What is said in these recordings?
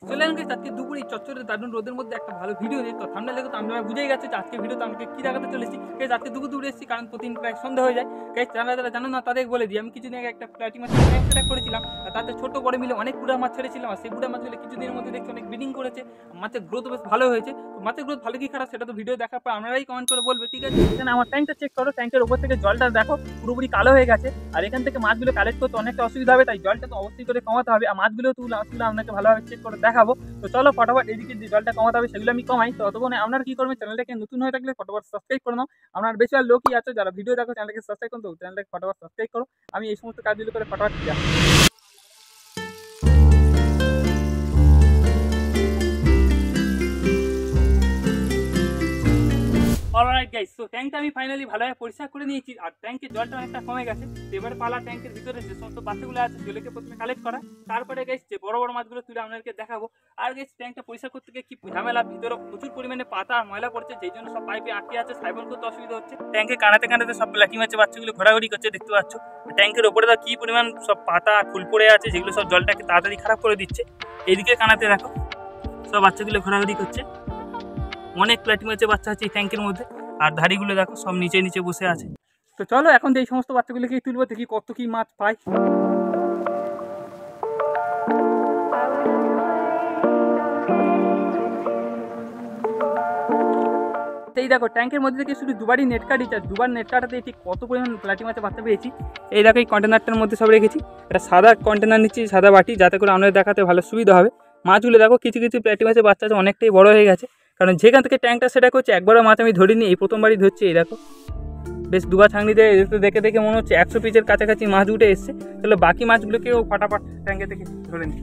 চলে এলাম গাইস আজকে দুপুরে চচ্চড়ে দারুণ রোদের মধ্যে একটা ভালো ভিডিও নিয়ে। তো থাম্বনেল দেখে তো আমরা বুঝেই গেছে যে আজকে ভিডিওতে আমাকে কি দেখাতে চলেছি। গাইস আজকে দুপুরে এসেছি কারণ প্রতিদিন প্রায় সন্ধ্যা হয়ে যায়। গাইস যারা জানো না তাদের বলে দিই, আমি কিছুদিন আগে একটা প্লাটি মাছের ট্যাঙ্ক সেট করেছিলাম। আর তাতে ছোট বড় মিলে অনেক গুড়া মাছ ছেড়েছিলাম। আর সেই গুড়া মাছগুলো কিছুদিনের মধ্যে দেখছি অনেক ব্রিডিং করেছে, মাছের গ্রোথ বেশ ভালো হয়েছে। তো মাছের গ্রোথ ভালো কি খারাপ সেটা তো ভিডিও দেখার পর আপনারাই কমেন্ট করে বলবে, ঠিক আছে? এখানে আমার ট্যাঙ্কটা চেক করো, ট্যাঙ্কের উপর থেকে জলটা দেখো পুরোপুরি কালো হয়ে গেছে। আর এখান থেকে মাছগুলো কালেক্ট করতে অনেকটা অসুবিধা হবে, তাই জলটা তো অবশ্যই করে কমাতে হবে। আর মাছগুলো তুলে আপনাকে ভালোভাবে চেক করে দেখাবো। তো চলো ফটাফট এদিকে যে জলটা কমাতে হবে সেগুলো আমি কমাই। তো ততক্ষণে আপনারা কি করবেন, চ্যানেলটাকে নতুন হয়ে থাকলে ফটাফট সাবস্ক্রাইব করে নাও। আপনার বেশিরভাগ লোকই আছে যারা ভিডিও দেখো চ্যানেলটাকে সাবস্ক্রাইব করুন, তো চ্যানেলটাকে ফটাফট সাবস্ক্রাইব করো। আমি এই সমস্ত কাজগুলো করে ফটাফট দিয়ে অলরাইট গাইস, তো ট্যাঙ্কটা আমি ফাইনালি ভালোভাবে পরিষ্কার করে নিয়েছি। আর ট্যাঙ্কের জলটা অনেকটা কমে গেছে। এবারে পালা ট্যাঙ্কের ভিতরে যে সমস্ত বাচ্চাগুলো আছে সেগুলোকে প্রথমে কালেক্ট করা, তারপরে গাইস যে বড় বড় মাছগুলো তুলে আপনাদেরকে দেখাবো। আর গাইস ট্যাঙ্কটা পরিষ্কার করতে গিয়ে কি ঝামেলা, ভিতরে প্রচুর পরিমাণে পাতা আর ময়লা পড়ছে, যেই জন্য সব পাইপে আটকে আছে, সাইবল করতে অসুবিধা হচ্ছে। ট্যাঙ্কে কানাতে সব প্লাটি মাছের বাচ্চাগুলো ঘোরাঘুরি করছে, দেখতে পাচ্ছ। ট্যাঙ্কের ওপরে তো কি পরিমাণ সব পাতা আর ফুল পড়ে আছে, যেগুলো সব জলটাকে তাড়াতাড়ি খারাপ করে দিচ্ছে। এইদিকে কানাতে দেখো সব বাচ্চাগুলো ঘোরাঘুরি করছে, অনেক প্লাটি মাছের বাচ্চা আছে এই ট্যাঙ্কের মধ্যে। আর ধাড়িগুলো দেখো সব নিচে নিচে বসে আছে। তো চলো এখন এই সমস্ত বাচ্চাগুলোকে তুলবো, দেখি কত কি মাছ পাই। এই দেখো ট্যাঙ্কের মধ্যে থেকে শুধু দুবারই নেট কাটিয়েছি, আর দুবার নেট কাটাতে ঠিক কত পরিমাণ প্লাটি মাছের বাচ্চা পেয়েছি। এই দেখো এই কন্টেনারটার মধ্যে সব রেখেছি, একটা সাদা কন্টেনার নিচ্ছি, সাদা বাটি, যাতে করে আপনাদের দেখাতে ভালো সুবিধা হবে। মাছগুলো দেখো কিছু কিছু প্লাটি মাছের বাচ্চা আছে অনেকটাই বড় হয়ে গেছে, কারণ যেখান থেকে ট্যাঙ্কটা সেটা করছে একবারও মাছ আমি ধরিনি, এই প্রথমবারই ধরছি। এই দেখো বেশ দুবার ছাঁকনিতে দেখে দেখে মনে হচ্ছে 100 পিসের কাছাকাছি মাছ উঠে এসছে। তাহলে বাকি মাছগুলোকেও ফটাফট ট্যাঙ্কে থেকে ধরে নিই।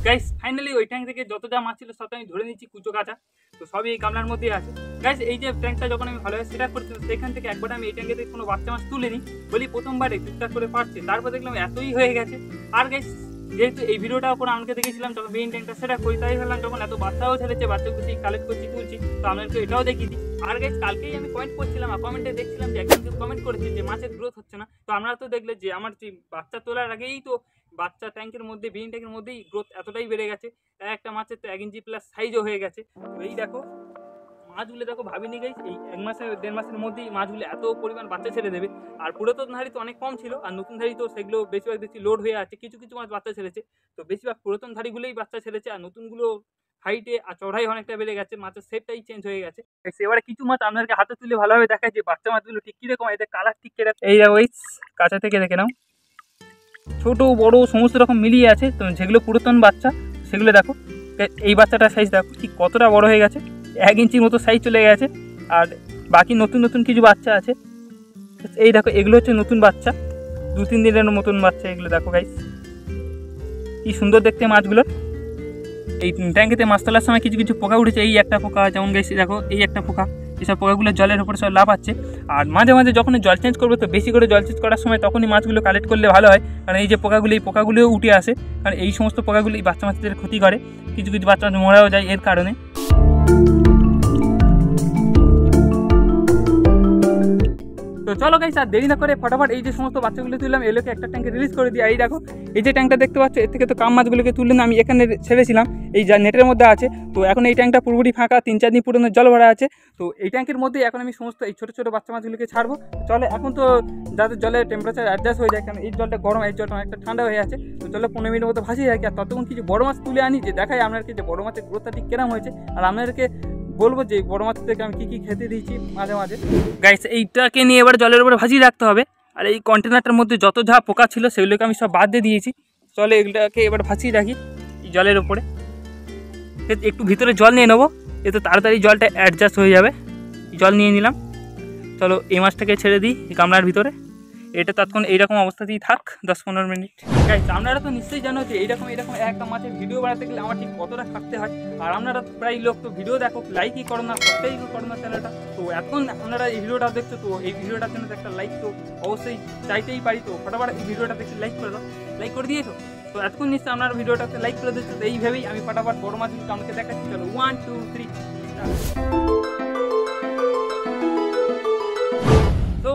গাইস ফাইনালি ওই ট্যাঙ্ক থেকে যত যা মাছ ছিল সব আমি ধরে নিচ্ছি, কুচো কাটা। তো সবই এই গামলার মধ্যেই আছে। গাইস এই যে ট্যাঙ্কটা যখন আমি ভালোভাবে সেট আপ করছিলাম, সেখান থেকে একবার আমি এই ট্যাঙ্কে থেকে কোনো বাচ্চা মাছ তুলে নিই বলি, প্রথমবারে টুকটাক করে পারছে, তারপর দেখলাম এতই হয়ে গেছে। আর গাইস যেহেতু এই ভিডিওটাও করে আমাকে দেখেছিলাম যখন মেইন ট্যাঙ্কটা সেট আপ করি, তাই ভাবলাম যখন এত বাচ্চাও ছেড়েছে, বাচ্চাগুলো কালেক্ট করছি তুলছি, তো আপনাদেরকে এটাও দেখিয়ে দিই। আর গাইস কালকেই আমি কমেন্ট করছিলাম, আর কমেন্টে দেখছিলাম যে একজন কমেন্ট করেছে যে মাছের গ্রোথ হচ্ছে না। তো আপনারা তো দেখলে যে আমার যে বাচ্চা তোলার আগেই তো বাচ্চা ট্যাঙ্কের মধ্যে বিন ট্যাঙ্কের মধ্যেই গ্রোথ এতটাই বেড়ে গেছে, একটা মাছের তো 1 ইঞ্চি প্লাস সাইজও হয়ে গেছে। তো এই দেখো মাছগুলো দেখো ভাবিনি গাইস এই 1 মাসের 1.5 মাসের মধ্যেই মাছগুলো এত পরিমাণ বাচ্চা ছেড়ে দেবে। আর পুরাতন ধাড়ি তো অনেক কম ছিল, আর নতুন ধাড়ি তো সেগুলো বেশিরভাগ দেখছি লোড হয়ে আছে, কিছু কিছু মাছ বাচ্চা ছেড়েছে। তো বেশিরভাগ পুরাতন ধাড়িগুলোই বাচ্চা ছেড়েছে, আর নতুনগুলো হাইটে আর চড়াই অনেকটা বেড়ে গেছে, মাছের শেপটাই চেঞ্জ হয়ে গেছে। এবারে কিছু মাছ আপনাদেরকে হাতে তুলে ভালোভাবে দেখায় যে বাচ্চা মাছগুলো ঠিক কিরকম, এদের কালার ঠিক কিরকম। এই দেখো এই কাঁচা থেকে দেখে নাও, ছোট বড় সমস্ত রকম মিলিয়ে আছে। তো যেগুলো পুরাতন বাচ্চা সেগুলো দেখো, এই বাচ্চাটার সাইজ দেখো ঠিক কতটা বড় হয়ে গেছে, 1 ইঞ্চির মতো সাইজ চলে গেছে। আর বাকি নতুন নতুন কিছু বাচ্চা আছে, এই দেখো এগুলো হচ্ছে নতুন বাচ্চা, 2-3 দিনের মতন বাচ্চা। এগুলো দেখো গাইস কি সুন্দর দেখতে মাছগুলো। এই ট্যাঙ্কেতে মাছ তোলার সময় কিছু কিছু পোকা উঠেছে, এই একটা পোকা যেমন গাইস দেখো, এই একটা পোকা, এইসব পোকাগুলো জলের উপরে সব লাফাচ্ছে। আর মাঝে মাঝে যখন জল চেঞ্জ করবে, তো বেশি করে জল চেঞ্জ করার সময় তখনই মাছগুলো কালেক্ট করলে ভালো হয়, কারণ এই যে পোকাগুলো, এই পোকাগুলোও উঠে আসে, কারণ এই সমস্ত পোকাগুলি বাচ্চা মাছদের ক্ষতি করে, কিছু কিছু বাচ্চা মাছ মরাও যায় এর কারণে। তো চলো গাইস আর দেরি না করে ফটাফট এই যে সমস্ত বাচ্চাগুলো তুললাম এগুলোকে একটা ট্যাঙ্কে রিলিজ করে দিই। এই দেখো এই যে ট্যাঙ্কটা দেখতে পাচ্ছ, এর থেকে তো কাম মাছগুলোকে তুললে না আমি এখানে ছেড়েছিলাম, এই যা নেটের মধ্যে আছে। তো এখন এই ট্যাঙ্কটা পুরোপুরি ফাঁকা, 3-4 দিন পুরনো জল ভরা আছে। তো এই ট্যাঙ্কের মধ্যে এখন আমি সমস্ত এই ছোটো ছোটো বাচ্চা মাছগুলোকে ছাড়বো। চলে এখন তো যাদের জলের টেম্পারেচার অ্যাডজাস্ট হয়ে যায়, কারণ এই জলটা গরম, এই জলটা অনেকটা ঠান্ডা হয়ে আছে। তো চলো 15 মিনিটের মতো ভাসিয়ে রাখি, আর ততক্ষণ কিছু বড় মাছ তুলে আনি, যে দেখাই আপনাদেরকে যে বড় মাছের গ্রোথটা ঠিক কেরম হয়েছে, আর আপনাদেরকে বলবো যে বড় মাছ থেকে আমি কী খেতে দিয়েছি মাঝে মাঝে। গাইস এইটাকে নিয়ে এবার জলের উপরে ভাজিয়ে রাখতে হবে। আর এই কন্টেনারটার মধ্যে যত যা পোকা ছিল সেগুলোকে আমি সব বাদ দিয়ে দিয়েছি। চলে এগুলোকে এবার ভাসিয়ে রাখি এই জলের উপরে। একটু ভিতরে জল নিয়ে নেবো, এতে তাড়াতাড়ি জলটা অ্যাডজাস্ট হয়ে যাবে। জল নিয়ে নিলাম, চলো এই মাছটাকে ছেড়ে দিই এই গামলার ভিতরে। এটা তৎক্ষণ এইরকম অবস্থাতেই থাক 10-15 মিনিট। গাইস আপনারা তো নিশ্চয়ই জানো যে এইরকম একটা মাছের ভিডিও বানাতে গেলে আমার ঠিক কতটা খাটতে হয়। আর আপনারা প্রায় লোক তো ভিডিও দেখো, লাইকই করো না, সাবস্ক্রাইবই করো না চ্যানেলটা। তো এখন আপনারা এই ভিডিওটা দেখছো, তো এই ভিডিওটার জন্য একটা লাইক তো অবশ্যই চাইতেই পারি। তো ফটাফট এই ভিডিওটা দেখে লাইক করে দাও, লাইক করে দিয়েছো তো এতক্ষণ নিশ্চয়ই আপনারা ভিডিওটাতে লাইক করে দিচ্ছো। তো এইভাবেই আমি ফটাফট বড় মাছগুলো আমাকে দেখাচ্ছি। চলো 1 2 3।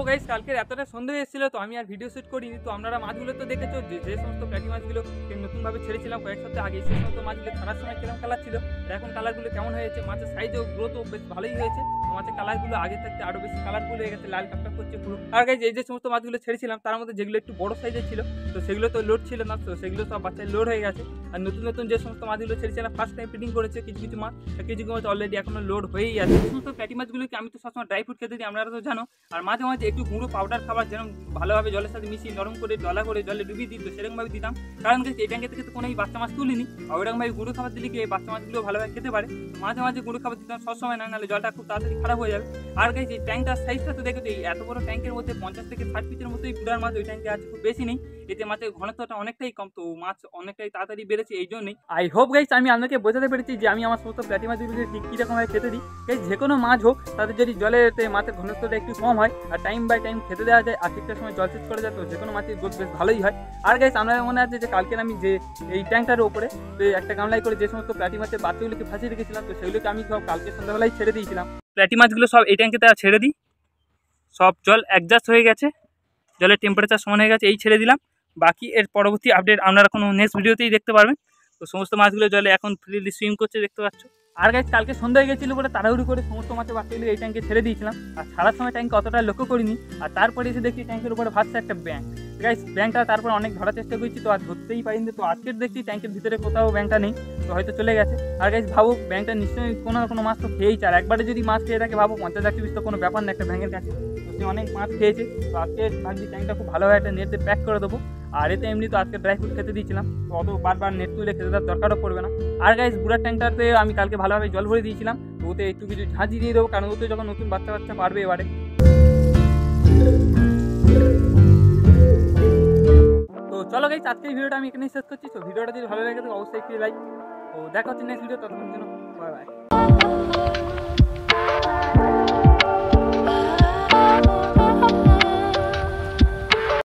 গাইস কালকে এতটা সন্ধ্যে এসেছিল তো আমি আর ভিডিও শুট করিনি। তো আপনারা মাছগুলো তো দেখেছো যে সমস্ত প্যাটি মাছগুলো নতুনভাবে ছেড়েছিলাম কয়েক সপ্তাহ আগে, সেই সমস্ত মাছগুলো ছাড়ার সময় কিরকম কালার ছিল, আর এখন কালারগুলো কেমন হয়েছে। মাছের সাইজেও গ্রোথও বেশ ভালোই হয়েছে। তো মাছের কালারগুলো আগে থাকতে আরও বেশি কালারফুল হয়ে গেছে, লাল টকটক করছে পুরো। আর গাইস এই যে সমস্ত মাছগুলো ছেড়েছিলাম তার মধ্যে যেগুলো একটু বড় সাইজের ছিল তো সেগুলো তো লোড ছিল না, তো সেগুলো সব বাচ্চায় লোড হয়ে গেছে। আর নতুন নতুন যে সমস্ত মাছগুলো ছেড়েছিলাম ফার্স্ট টাইম ফিডিং করেছে কিছু কিছু মাছ, কিছু কিছু মাছ অলরেডি এখনো লোড হয়েই আছে। এই সমস্ত প্যাটি মাছগুলোকে আমি তো সবসময় ড্রাই ফ্রুট খেতে দিই, আপনারা তো জানো। আর মাঝে মাঝে একটু গুঁড়ো পাউডার খাবার যেরকম ভালোভাবে জলের সাথে মিশিয়ে নরম করে ডলা করে জলে ডুবিয়ে দিই, তো সেরকমভাবে দিতাম। কারণ এই ট্যাঙ্কে থেকে তো কোনো বাচ্চা মাছ তুলিনি, আর ওইরকমভাবে গুঁড়ো খাবার দিলে কি এই বাচ্চা মাছগুলো ভালোভাবে খেতে পারে। মাঝে মাঝে গুঁড়ো খাবার দিতাম, সবসময় না, নাহলে জলটা খুব তাড়াতাড়ি খারাপ হয়ে যাবে। আর গাইস এই ট্যাঙ্কটার সাইজটা তো দেখো, এই এত বড় ট্যাঙ্কের মধ্যে 50 থেকে 60 পিসের মতোই গুড়ার মাছ ওই ট্যাঙ্কে আছে, খুব বেশি নেই। এতে মাছের ঘনত্বটা অনেকটাই কম, তো মাছ অনেকটাই তাড়াতাড়ি বেড়েছে এই জন্যই। আই হোপ গাইস আমি আপনাকে বোঝাতে পেরেছি যে আমি আমার সমস্ত প্যাটি মাছগুলোকে ঠিক কীরকমভাবে খেতে দিই। গাইস যে কোনো মাছ হোক তাদের যদি জলেতে মাছের ঘনত্বটা একটু কম হয় আর টাইম বাই টাইম খেতে দেওয়া যায় আর ঠিকঠাক সময় জল শেষ করে যায়, তো যে কোনো মাছের গ্রোথ বেশ ভালোই হয়। আর গাইস আপনার মনে আছে যে কালকে আমি যে এই ট্যাঙ্কটার উপরে একটা গামলায় করে যে সমস্ত প্যাটি মাছের বাচ্চাগুলোকে ফাঁসিয়ে রেখেছিলাম, তো সেগুলোকে আমি সব কালকে সন্ধ্যাবেলায় ছেড়ে দিয়েছিলাম। প্যাটি মাছগুলো সব এই ট্যাঙ্কে তারা ছেড়ে দিই, সব জল অ্যাডজাস্ট হয়ে গেছে, জলের টেম্পারেচার সমান হয়ে গেছে, এই ছেড়ে দিলাম। বাকি এর পরবর্তী আপডেট আপনারা কোনো নেক্সট ভিডিওতেই দেখতে পারবেন। তো সমস্ত মাছগুলো জলে এখন ফ্রিলি সুইম করছে দেখতে পাচ্ছ। আর গাইস কালকে সন্ধ্যা হয়ে গেছিলো বলে তাড়াহুড়ি করে সমস্ত মাছের বাচ্চাগুলো এই ট্যাঙ্কে ছেড়ে দিয়েছিলাম, আর ছাড়ার সময় ট্যাঙ্কে অতটা লক্ষ্য করিনি। আর তারপরে এসে দেখছি ট্যাঙ্কের উপরে ভাসছে একটা ব্যাঙ। গাইস ব্যাংকটা তারপর অনেক ধরার চেষ্টা করছি, তো আর ধরতেই পারিনি। তো আজকের দেখছি ট্যাঙ্কের ভিতরে কোথাও ব্যাংকটা নেই, তো হয়তো চলে গেছে। আর গাইস ভাবো ব্যাংকটা নিশ্চয়ই কোনো না কোনো মাছ তো খেয়েই চায়, একবারে যদি মাছ খেয়ে থাকে ভাবো 50 পিস তো কোনো ব্যাপার না একটা ব্যাঙের কাছে, তো সে অনেক মাছ খেয়েছে। তো আজকে ভাবছি ট্যাঙ্কটা খুব ভালোভাবে একটা নেটে প্যাক করে দেবো। আর এতে এমনি তো আজকে ড্রাই ফ্রুট খেতে দিয়েছিলাম, তো অত বারবার নেট তুলে খেতে দেওয়ার দরকারও পড়বে না। আর গাইস বুড়ার ট্যাঙ্কটাতে আমি কালকে ভালোভাবে জল ভরে দিয়েছিলাম, তো ওতে একটু কিছু ঝাঁঝি দিয়ে দেবো, কারণ ওতে যখন নতুন বাচ্চা পারবে এবারে। তো চলো গাইস আজকের ভিডিওটা আমি এখানেই শেষ করছি। তো ভিডিওটা যদি ভালো লাগে তো অবশ্যই একটি লাইক, তো দেখা হচ্ছে নেক্সট ভিডিও, ততক্ষণ জন্য বাই বাই।